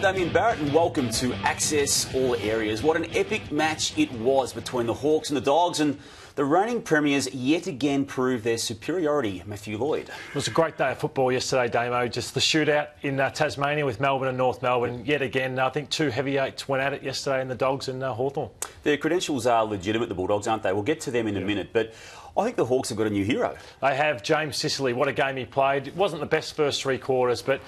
I'm Damien Barrett and welcome to Access All Areas. What an epic match it was between the Hawks and the Dogs, and the reigning premiers yet again proved their superiority. Matthew Lloyd. It was a great day of football yesterday, Damo. Just the shootout in Tasmania with Melbourne and North Melbourne. Yet again, I think two heavyweights went at it yesterday in the Dogs and Hawthorn. Their credentials are legitimate, the Bulldogs, aren't they? We'll get to them in a minute, but I think the Hawks have got a new hero. They have. James Sicily. What a game he played. It wasn't the best first three quarters, but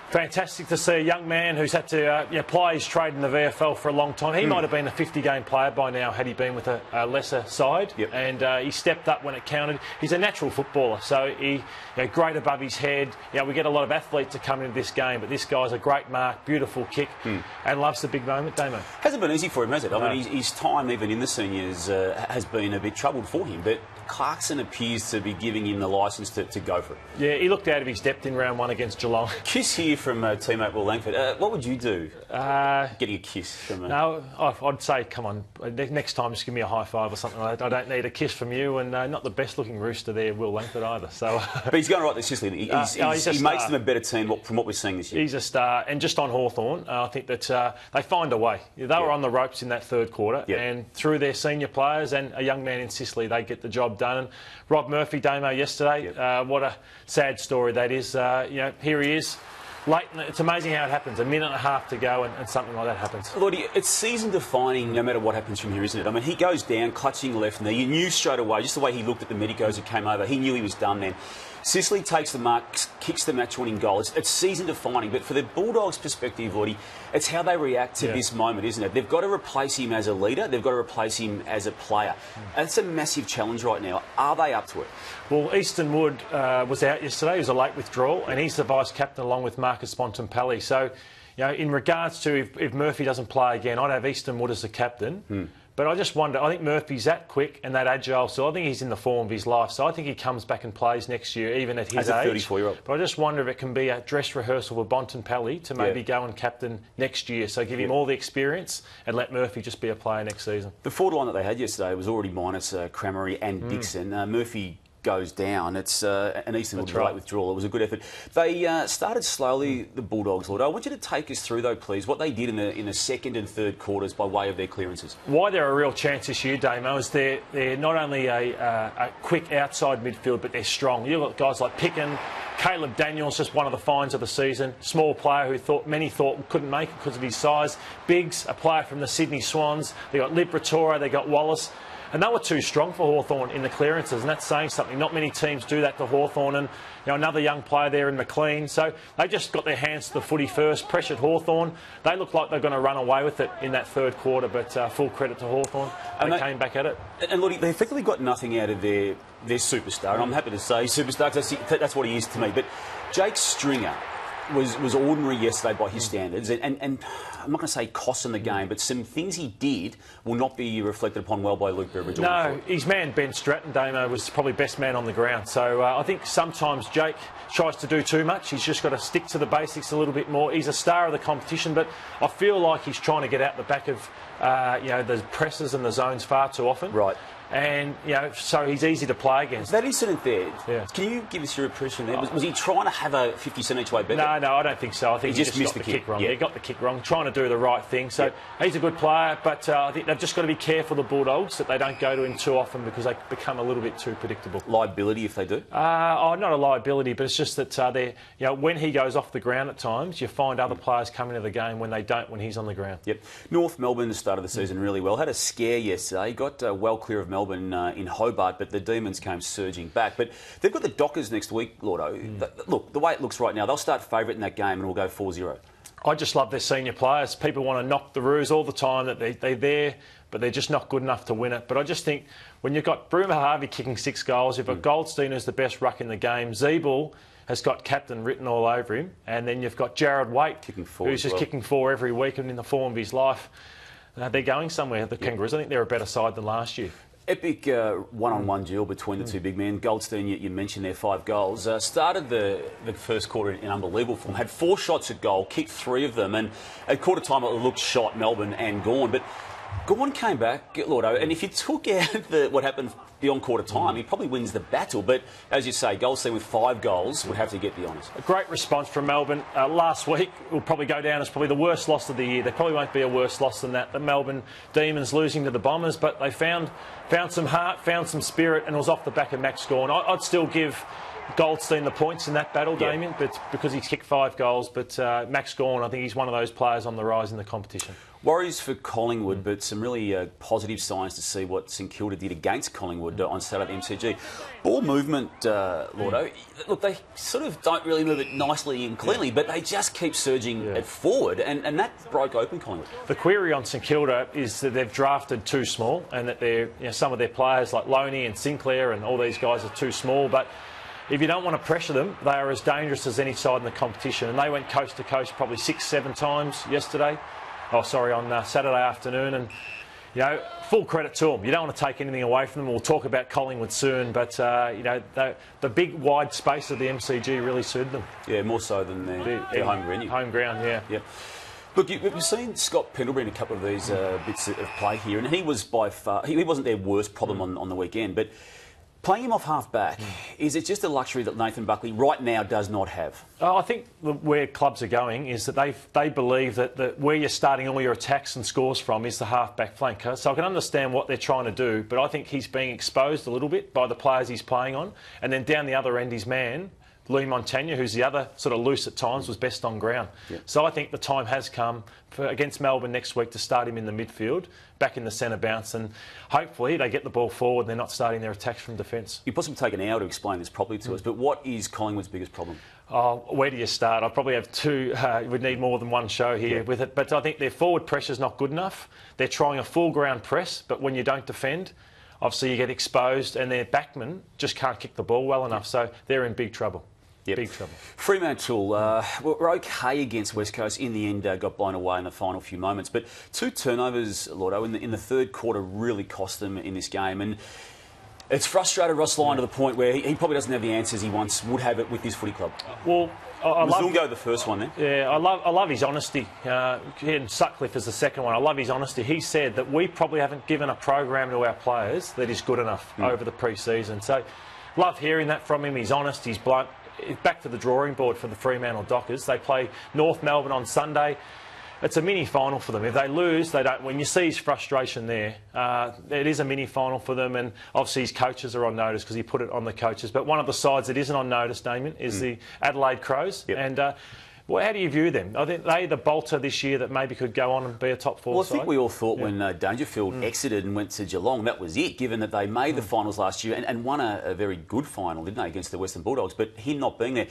fantastic to see a young man who's had to ply his trade in the VFL for a long time. He might have been a 50-game player by now had he been with a lesser side. Yep. And he stepped up when it counted. He's a natural footballer, so he great above his head. We get a lot of athletes to come into this game, but this guy's a great mark, beautiful kick, and loves the big moment, Damo. Hasn't been easy for him, has it? No. I mean, his time even in the seniors has been a bit troubled for him, but Clarkson appears to be giving him the licence to go for it. Yeah, he looked out of his depth in round one against Geelong. Kiss here from teammate Will Langford. What would you do getting a kiss from a... No, I'd say, come on, next time just give me a high five or something like that. I don't need a kiss from you, and not the best looking rooster there, Will Langford, either. So, But he's going right to Sicily. He makes them a better team from what we're seeing this year. He's a star. And just on Hawthorn, I think that they find a way. They were on the ropes in that third quarter, and through their senior players and a young man in Sicily, they get the job done. And Rob Murphy, Damo, yesterday, what a sad story that is. Here he is. Late, it's amazing how it happens. A minute and a half to go and something like that happens. Lordy, it's season-defining no matter what happens from here, isn't it? I mean, he goes down, clutching left knee. You knew straight away, just the way he looked at the medicos that came over, he knew he was done then. Sicily takes the mark, kicks the match-winning goal. It's season-defining, but for the Bulldogs' perspective, Lordy, it's how they react to this moment, isn't it? They've got to replace him as a leader. They've got to replace him as a player. That's a massive challenge right now. Are they up to it? Well, Easton Wood was out yesterday. He was a late withdrawal, and he's the vice-captain along with Marcus Bontempelli. So, in regards to if Murphy doesn't play again, I'd have Easton Wood as the captain. But I just wonder, I think Murphy's that quick and that agile, so I think he's in the form of his life. So I think he comes back and plays next year, even at his age. As a 34-year-old. But I just wonder if it can be a dress rehearsal for Bontempelli to maybe go and captain next year. So give him all the experience and let Murphy just be a player next season. The forward line that they had yesterday was already minus Cramery and Dixon. Murphy goes down. It's an Eastern Wood late withdrawal. It was a good effort. They started slowly, the Bulldogs, Lord. I want you to take us through, though, please, what they did in the second and third quarters by way of their clearances. Why they're a real chance this year, Damo, is they're not only a quick outside midfield, but they're strong. You've got guys like Picken, Caleb Daniels, just one of the finds of the season. Small player who many thought couldn't make it because of his size. Biggs, a player from the Sydney Swans. They got Liberatore, they got Wallace. And they were too strong for Hawthorn in the clearances, and that's saying something. Not many teams do that to Hawthorn, and another young player there in McLean. So they just got their hands to the footy first, pressured Hawthorn. They looked like they're going to run away with it in that third quarter, but full credit to Hawthorn. They came back at it. And look, they effectively got nothing out of their superstar, and I'm happy to say superstar, because that's what he is to me. But Jake Stringer was ordinary yesterday by his standards, and I'm not going to say cost in the game, but some things he did will not be reflected upon well by Luke Beveridge. No, his man Ben Stratton, Damo, was probably best man on the ground. So I think sometimes Jake tries to do too much. He's just got to stick to the basics a little bit more. He's a star of the competition, but I feel like he's trying to get out the back of the presses and the zones far too often. Right. And, so he's easy to play against. That incident there, can you give us your impression there? Was he trying to have a 50-cent each way bet? No, I don't think so. I think he just missed the kick wrong. Yeah, he got the kick wrong, trying to do the right thing. So he's a good player, but I think they've just got to be careful, the Bulldogs, that they don't go to him too often because they become a little bit too predictable. Liability if they do? Not a liability, but it's just that when he goes off the ground at times, you find other players come into the game when they don't, when he's on the ground. Yep. North Melbourne started the season really well. Had a scare yesterday. Got well clear of Melbourne in Hobart, but the Demons came surging back. But they've got the Dockers next week, Lordo. Look, the way it looks right now, they'll start favourite in that game and we'll go 4-0. I just love their senior players. People want to knock the Roos all the time, that they're there, but they're just not good enough to win it. But I just think when you've got Bruma Harvey kicking 6 goals, you've got Goldstein who's the best ruck in the game, Zeeble has got captain written all over him, and then you've got Jared Waite, who's just kicking 4 every week and in the form of his life. They're going somewhere, the Kangaroos. I think they're a better side than last year. Epic one-on-one duel between the two big men. Goldstein, you mentioned their 5 goals. Started the first quarter in unbelievable form. Had 4 shots at goal, kicked 3 of them, and at quarter time it looked shot Melbourne and gone. But Gawn came back, Lordo, and if you took out what happened beyond quarter time, he probably wins the battle. But as you say, Goldstein with 5 goals would have to get the honours. A great response from Melbourne. Last week will probably go down as probably the worst loss of the year. There probably won't be a worse loss than that. The Melbourne Demons losing to the Bombers, but they found some heart, found some spirit, and it was off the back of Max Gawn. I'd still give Goldstein the points in that battle, Damien, but because he's kicked 5 goals. But Max Gawn, I think he's one of those players on the rise in the competition. Worries for Collingwood, but some really positive signs to see what St Kilda did against Collingwood on Saturday at the MCG. Ball movement, Lordo, look, they sort of don't really move it nicely and cleanly, but they just keep surging it forward, and that broke open Collingwood. The query on St Kilda is that they've drafted too small, and that they're, some of their players like Loney and Sinclair and all these guys are too small, but if you don't want to pressure them, they are as dangerous as any side in the competition. And they went coast to coast probably 6-7 times yesterday. On Saturday afternoon. And, full credit to them. You don't want to take anything away from them. We'll talk about Collingwood soon. But, the big wide space of the MCG really suited them. Yeah, more so than their home venue. Home ground, yeah. Look, you've seen Scott Pendlebury in a couple of these bits of play here, and he was by far... He wasn't their worst problem on the weekend, but... Playing him off half-back, is it just a luxury that Nathan Buckley right now does not have? I think where clubs are going is that they believe that where you're starting all your attacks and scores from is the half-back flanker. So I can understand what they're trying to do, but I think he's being exposed a little bit by the players he's playing on. And then down the other end, his man, Louis Montagna, who's the other sort of loose at times, was best on ground. Yep. So I think the time has come against Melbourne next week to start him in the midfield, back in the centre bounce, and hopefully they get the ball forward and they're not starting their attacks from defence. You possibly take an hour to explain this properly to us, but what is Collingwood's biggest problem? Oh, where do you start? I'd probably have two. We'd need more than one show here with it. But I think their forward pressure's not good enough. They're trying a full ground press, but when you don't defend, obviously you get exposed, and their backmen just can't kick the ball well enough. So they're in big trouble. Yep. Big trouble. Fremantle were okay against West Coast. In the end, got blown away in the final few moments. But 2 turnovers, Lordo, in the third quarter really cost them in this game. And it's frustrated Ross Lyon to the point where he probably doesn't have the answers he once would have it with his footy club. Well, I love the first one then. Yeah, I love his honesty. And Sutcliffe is the second one. I love his honesty. He said that we probably haven't given a program to our players that is good enough over the pre-season. So, love hearing that from him. He's honest. He's blunt. Back to the drawing board for the Fremantle Dockers. They play North Melbourne on Sunday. It's a mini-final for them. If they lose, they don't win. You see his frustration there. It is a mini-final for them, and obviously his coaches are on notice because he put it on the coaches. But one of the sides that isn't on notice, Damien, is the Adelaide Crows. Yep. And well, how do you view them? I think they're the bolter this year that maybe could go on and be a top 4 side. Well, I think we all thought when Dangerfield exited and went to Geelong, that was it, given that they made the finals last year and won a very good final, didn't they, against the Western Bulldogs. But him not being there...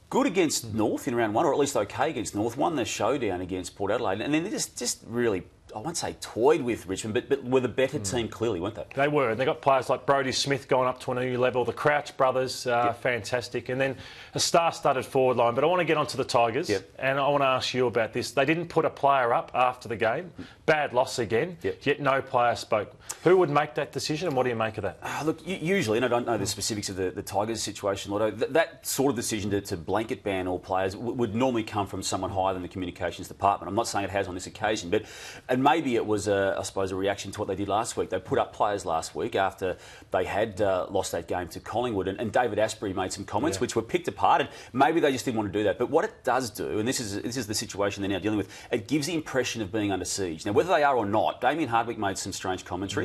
Good against North in round 1, or at least okay against North. Won the showdown against Port Adelaide. And then they just really, I won't say toyed with Richmond, but were the better team clearly, weren't they? They were. They got players like Brodie Smith going up to a new level. The Crouch brothers, fantastic. And then a star-studded forward line. But I want to get onto the Tigers, and I want to ask you about this. They didn't put a player up after the game. Bad loss again, yet no player spoke. Who would make that decision, and what do you make of that? Look, usually, and I don't know the specifics of the Tigers situation, Lotto, that sort of decision to blanket ban all players would normally come from someone higher than the communications department. I'm not saying it has on this occasion, but and maybe it was, I suppose, a reaction to what they did last week. They put up players last week after they had lost that game to Collingwood, and David Asprey made some comments which were picked apart, and maybe they just didn't want to do that. But what it does do, and this is the situation they're now dealing with, it gives the impression of being under siege. Now, whether they are or not, Damien Hardwick made some strange commentary.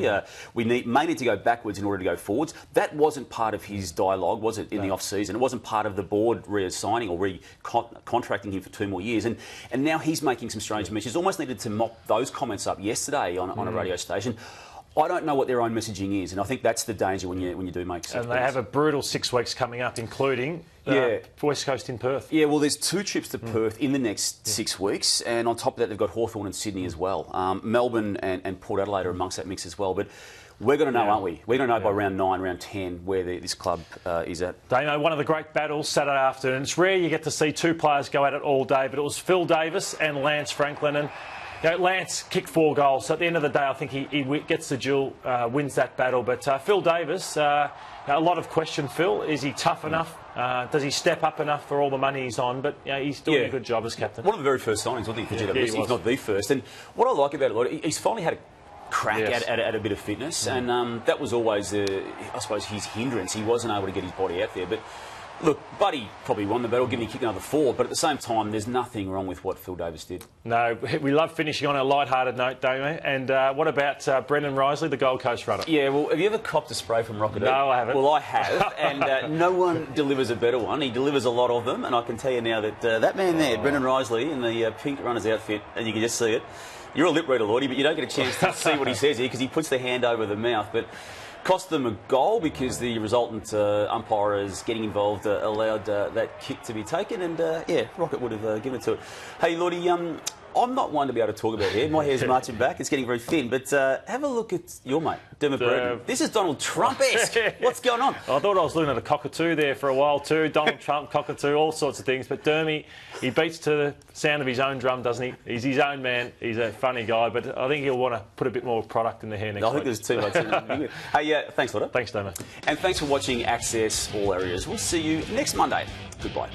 We may need to go backwards in order to go forwards. That wasn't part of his dialogue, was it, in the off-season? It wasn't part of the board reassigning or contracting him for 2 more years. And now he's making some strange messages. Almost needed to mop those comments up yesterday on a radio station. I don't know what their own messaging is, and I think that's the danger when you do make such. And they have a brutal 6 weeks coming up, including West Coast in Perth. Yeah, well, there's 2 trips to Perth in the next 6 weeks, and on top of that, they've got Hawthorn and Sydney as well. Melbourne and Port Adelaide are amongst that mix as well, but. We're going to know, aren't we? We're going to know by round 9, round 10 where this club is at. They know one of the great battles Saturday afternoon. It's rare you get to see 2 players go at it all day, but it was Phil Davis and Lance Franklin. And Lance kicked 4 goals. So at the end of the day, I think he gets the duel, wins that battle. But Phil Davis, a lot of question, Phil. Is he tough enough? Does he step up enough for all the money he's on? But he's doing a good job as captain. One of the very first signings, wasn't he, for GWS? He's not the first. And what I like about it, he's finally had crack Yes. at a bit of fitness, and that was always, I suppose, his hindrance. He wasn't able to get his body out there. But look, Buddy probably won the battle, given he kicked another 4. But at the same time, there's nothing wrong with what Phil Davis did. No, we love finishing on a light-hearted note, don't we? And what about Brendan Risley, the Gold Coast runner? Yeah, well, have you ever copped a spray from Rocket? No, I haven't. Well, I have, and no one delivers a better one. He delivers a lot of them, and I can tell you now that that man there, Brendan Risley, in the pink runner's outfit, and you can just see it. You're a lip reader, Lordy, but you don't get a chance to see what he says here because he puts the hand over the mouth. But cost them a goal because the resultant umpires getting involved allowed that kick to be taken, and yeah, Rocket would have given it to it. Hey, Lordy, I'm not one to be able to talk about hair. My hair's marching back. It's getting very thin. But have a look at your mate, Dermot Brereton. This is Donald Trump-esque. What's going on? I thought I was looking at a cockatoo there for a while too. Donald Trump, cockatoo, all sorts of things. But Dermy, he beats to the sound of his own drum, doesn't he? He's his own man. He's a funny guy. But I think he'll want to put a bit more product in the hair next week. I think there's too much. Hey, thanks, Lotta. Thanks, Dermot. And thanks for watching Access All Areas. We'll see you next Monday. Goodbye.